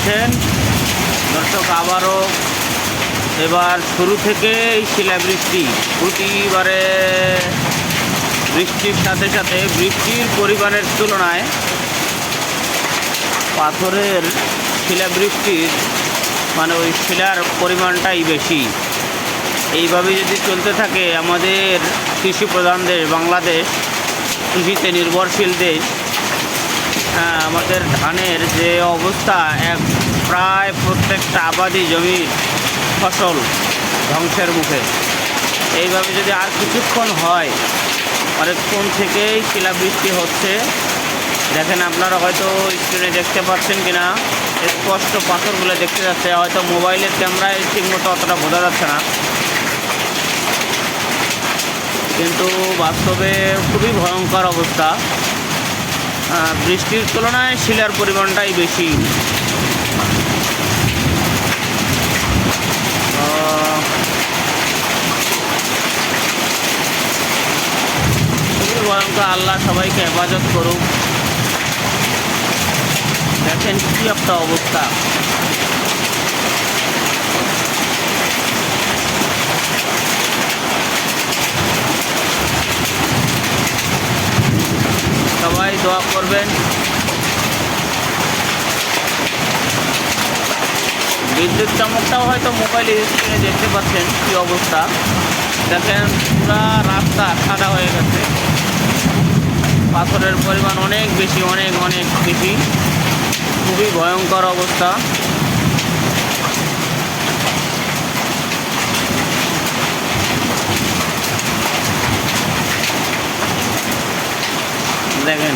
পাচ্ছেন দর্শক, আবারও এবার শুরু থেকেই শিলাবৃষ্টি। প্রতিবারে বৃষ্টির সাথে সাথে বৃষ্টির পরিমাণের তুলনায় পাথরের শিলাবৃষ্টির ওই শিলার পরিমাণটাই বেশি। এইভাবে যদি চলতে থাকে আমাদের কৃষি প্রধান দেশ বাংলাদেশ, কৃষিতে নির্ভরশীল দেশ, আমাদের ধানের যে অবস্থা, প্রায় প্রত্যেকটা আবাদি জমির ফসল ধ্বংসের মুখে। এইভাবে যদি আর কিছুক্ষণ হয়, অনেকক্ষণ থেকেই শিলাবৃষ্টি হচ্ছে। দেখেন, আপনারা হয়তো স্ক্রিনে দেখতে পাচ্ছেন কিনা, স্পষ্ট পাথরগুলো দেখতে যাচ্ছে। হয়তো মোবাইলের ক্যামেরায় ঠিকমতো অতটা বোঝা যাচ্ছে না, কিন্তু বাস্তবে খুবই ভয়ঙ্কর অবস্থা। বৃষ্টির তুলনায় শিলার পরিমাণটাই বেশি। খুবই ভয়ঙ্কর। আল্লাহ সবাইকে হেফাজত করুক। দেখেন কি একটা অবস্থা। সবাই দোয়া করবেন। বিদ্যুৎ চমকটাও হয়তো মোবাইলে স্ক্রিনে দেখতে পাচ্ছেন কি অবস্থা। দেখেন, পুরা রাস্তা সাদা হয়ে গেছে। পাথরের পরিমাণ অনেক বেশি, অনেক অনেক বেশি। খুবই ভয়ঙ্কর অবস্থা। দেখেন।